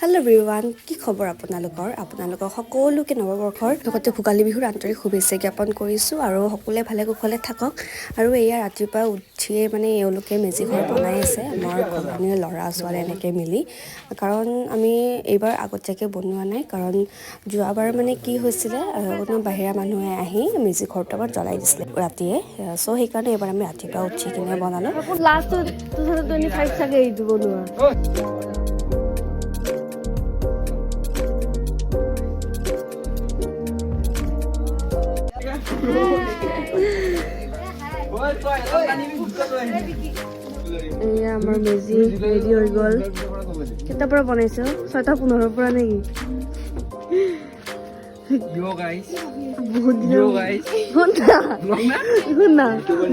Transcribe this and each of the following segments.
Hello everyone, কি খবৰ আপোনালোকৰ সকলোকে নৱবৰ্ষৰ লগতে ভোগালী বিহুৰ আন্তৰিক শুভেচ্ছা জ্ঞাপন কৰিছো আৰু সকলোৱে ভালে কুশলে থাকক আৰু এয়া ৰাতিপুৱা উঠিয়ে মানে এওঁলোকে মেজি ঘৰ বনাই আছে আমাৰ ঘৰখনৰ ল'ৰা ছোৱালী এনেকে মিলি কাৰণ আমি এইবাৰ আগতীয়াকৈ বনোৱা নাই কাৰণ যোৱাবাৰ মানে কি হৈছিল কোনো বাহিৰা মানুহে আহি মেজি ঘৰটো আমাৰ জ্বলাই দিছিল ৰাতিয়ে সো সেইকাৰণে এবাৰ আমি ৰাতিপুৱা উঠি কিনে বনালো লাষ্ট 2025 চাগে এইটো বনোৱা এয়া আমাৰ মেজি ৰেডি হৈ গ'ল কেইটাৰ পৰা বনাইছো 6:15 পৰা নেকি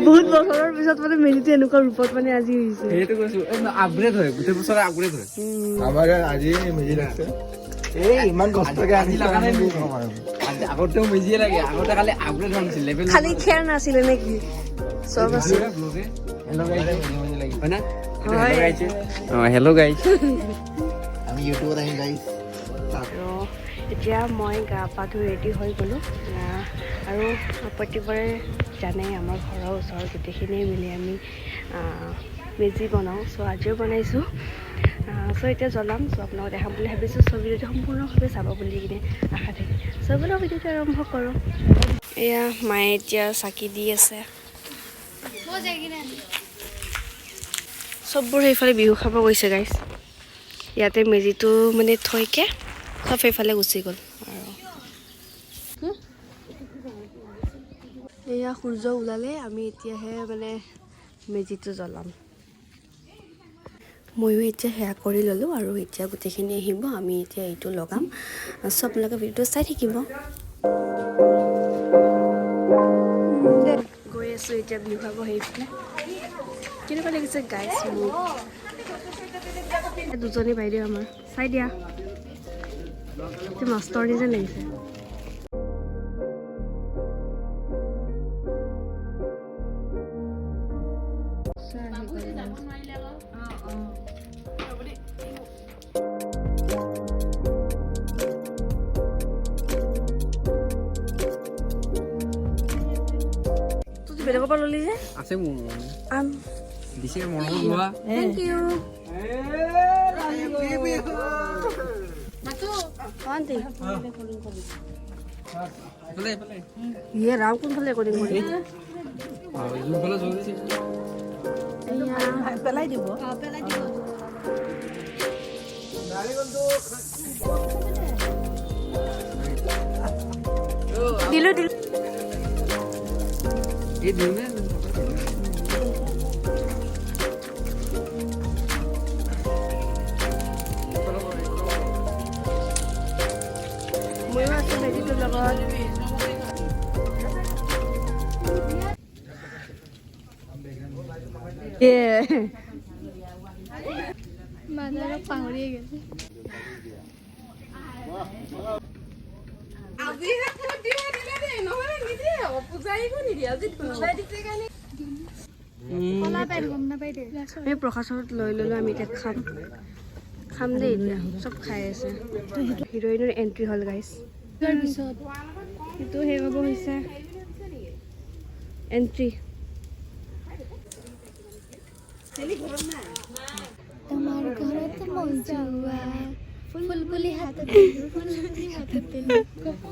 বহুত বছৰৰ পিছত মানে মেজিটো এনেকুৱা ৰূপত মানে আজি হৈছে সেইটো কৈছো আপগ্ৰেড হয় গোটেই বছৰ আপগ্ৰেড হয় আমাৰ আজি মেজি লাগছে এই ইমান কষ্টকে আনি লগা নাই আগতেও মেজিয়ে লাগে আগতে খালি আপগ্ৰেড হোৱা নাছিল লেভেল খালি খেৰ নাছিলে নেকি চব আছিল হেল্ল' গাইজ আমি ইউটিউবত আহিম গাইজ এতিয়া মই গা পা ধুই ৰেডি হৈ গ'লোঁ আৰু প্ৰত্যেকবাৰে জানে আমাৰ ঘৰৰ ওচৰৰ গোটেইখিনিয়ে মিলি আমি মেজি বনাওঁ চ' আজিও বনাইছোঁ চ' এতিয়া জ্বলাম চ' আপোনালোকক দেখাম বুলি ভাবিছোঁ চ' ভিডিঅ'টো সম্পূৰ্ণভাৱে চাব বুলি কিনে আশা থাকিল চ' বোলো ভিডিঅ'টো আৰম্ভ কৰোঁ এয়া মায়ে এতিয়া চাকি দি আছে চববোৰ সেইফালে বিহু খাব গৈছে গাইজ ইয়াতে মেজিটো মানে থৈকে চব সেইফালে গুচি গ'ল আৰু এয়া সূৰ্য ওলালে আমি এতিয়াহে মানে মেজিটো জ্বলাম ময়ো এতিয়া সেয়া কৰি ল'লোঁ আৰু এতিয়া গোটেইখিনি আহিব আমি এতিয়া এইটো লগাম চব আপোনালোকে ভিডিঅ'টো চাই থাকিব গৈ আছোঁ এতিয়া বিহু খাব সেইফালে কেনেকুৱা লাগিছে গাইছ মোক দুজনী বাইদেউ আমাৰ চাই দিয়া মাষ্টৰ নিচিনা লাগিছে বেলেগৰ পৰা ল'লি যে আছে মোৰ আম দিছে মনত লোৱা থেংক ইউ ইয়ে ৰাম কোনফালে ৰেকৰ্ডিং কৰি পেলাই দিব দিলো দিলো এই দিন নে ময়ো আছোঁ মেজিটোৰ লগত মানুহ পাহৰিয়ে গৈছে আমি প্ৰসাদত লৈ ল'লোঁ আমি এতিয়া খাম দেই এতিয়া চব খাই আছে হিৰইনৰ এণ্ট্ৰি হ'ল গাইজ তাৰপিছত সেইটো সেই হ'ব হৈছে এণ্ট্ৰি তোমাৰ ঘৰত মই যোৱা ফুলপুলি হাতত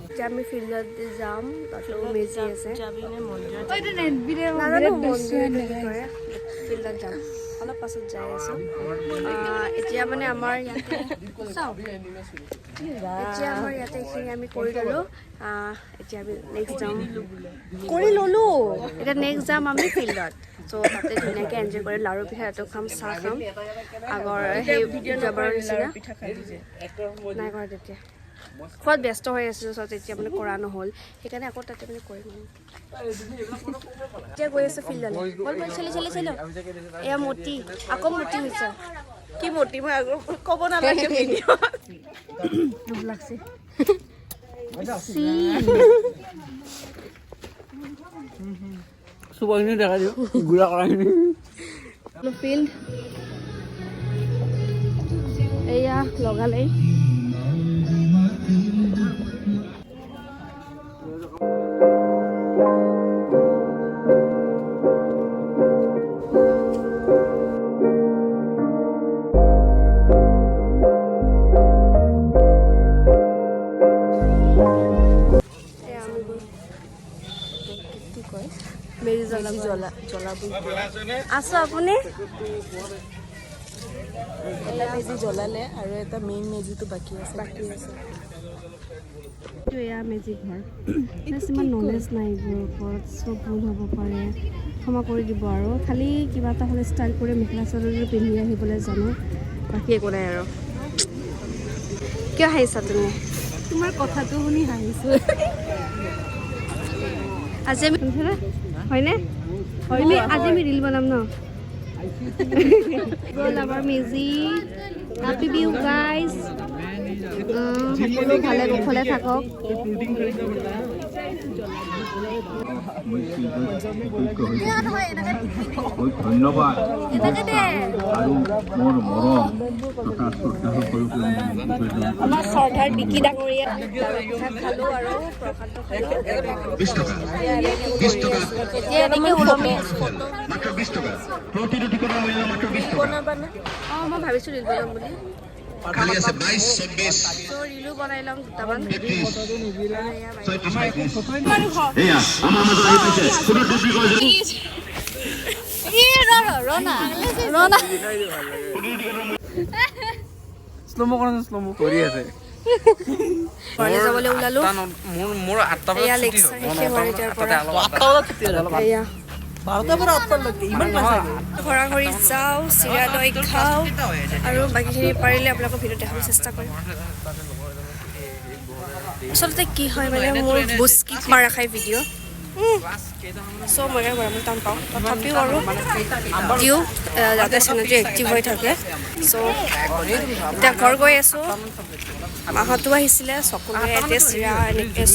এতিয়া আমি ফিল্ডত যাম তাতো মেজি আছে ফিল্ডত যাম অলপ পাছত যাই আছোঁ এতিয়া মানে আমাৰ ইয়াতে এতিয়া আমাৰ ইয়াতে এইখিনি আমি কৰি ল'লোঁ এতিয়া আমি নেক্সট যাম কৰি ল'লোঁ এতিয়া নেক্সট যাম আমি ফিল্ডত চ' তাতে ধুনীয়াকৈ এনজয় কৰি লাৰু পিঠা এটো খাম চাহ খাম আগৰ সেই যোৱাবাৰৰ নিচিনা নাই কৰা তেতিয়া খোৱাত ব্যস্ত হৈ আছিলোঁ চ' তেতিয়া মানে কৰা নহ'ল সেইকাৰণে আকৌ তাতে মানে কৰিম আৰু এতিয়া গৈ আছোঁ ফিল্ডলৈ বল চলি এয়া মতি আকৌ মতি হৈছে কি মতি মই আকৌ ক'ব নালাগে দুখ লাগছে চুপাৰখিনি দেখা দিওঁ গুড়া কৰাখিনি ফিল্ড এয়া লগালেই মেজি আছো আপুনি এটা মেজি জ্বলালে আৰু এটা মেইন মেজিটো বাকী আছে এয়া মেজি ঘৰ ইমান নলেজ নাই এইবোৰৰ ওপৰত চব ভুল হ'ব পাৰে ক্ষমা কৰি দিব আৰু খালি কিবা এটা হ'লে ষ্টাইল কৰি মেখেলা চাদৰ পিন্ধি আহিবলৈ জানো বাকী একো নাই আৰু কিয় হাঁহিছা তুমি তোমাৰ কথাটো শুনি হাঁহিছো আজি আমি হয়নে আজি আমি ৰিল বনাম ন গ'ল আমাৰ মেজি হেপী বিহু গাইজ সকলো ভালে কুশলে থাকক ধন্যবাদ আৰু মোৰ মৰম তথা শ্ৰদ্ধা আমাৰ চৰ্দাৰ বিকি ডাঙৰীয়া খালো আৰু প্ৰসাদ অঁ মই ভাবিছোঁ ৰিল বনাম বুলি ৰিলো বনাই ল'ম দুটামান কৰি আছে ঘৰলৈ যাবলৈ ওলালো মোৰ 8টা এয়া বজাত লেকচাৰ শেষে হোৱাৰ এতিয়াৰ পৰা এয়া 12টাৰ পৰা 8টালৈকে ইমান ঘৰা ঘৰি যাওঁ চিৰা দৈ খাওঁ আৰু বাকীখিনি পাৰিলে আপোনালোকৰ ভিডিঅ' দেখাব চেষ্টা কৰিম আচলতে কি হয় মানে মোৰ বুস্কিপ মাৰা খাই ভিডিঅ' চ' মই গৰম টান পাওঁ তথাপিও আৰু দিওঁ যাতে চেনেলটো এক্টিভ হৈ থাকে চ' এতিয়া ঘৰ গৈ আছোঁ মাহঁতো আহিছিলে সকলোৱে এতিয়া চিৰা এনেকৈ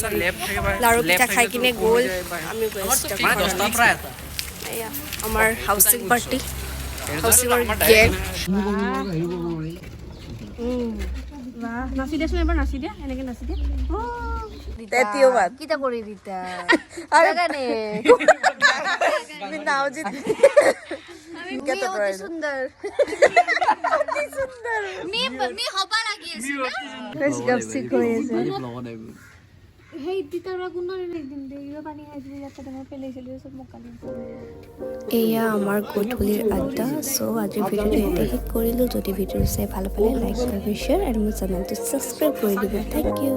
লাৰু পিঠা খাই কিনে গ'ল আমি গৈ আছোঁ এয়া আমাৰ হাউচিং পাৰ্টি হাউচিঙৰ গেং নাচি দিয়াচোন এবাৰ নাচি দিয়া এনেকৈ নাচি দিয়া কিটা কৰি দিতা জাগানে নাও যে সুন্দৰ মি হবা লাগি আছে গপচিপ হৈ আছে এয়া আমাৰ গধূলিৰ আড্ডা চ' আজিৰ ভিডিঅ'টো ইয়াতে শেষ কৰিলোঁ যদি ভিডিঅ'টো চাই ভাল পালে লাইক কৰিব শ্বেয়াৰ আৰু মোৰ চেনেলটো ছাবস্ক্ৰাইব কৰি দিব থেংক ইউ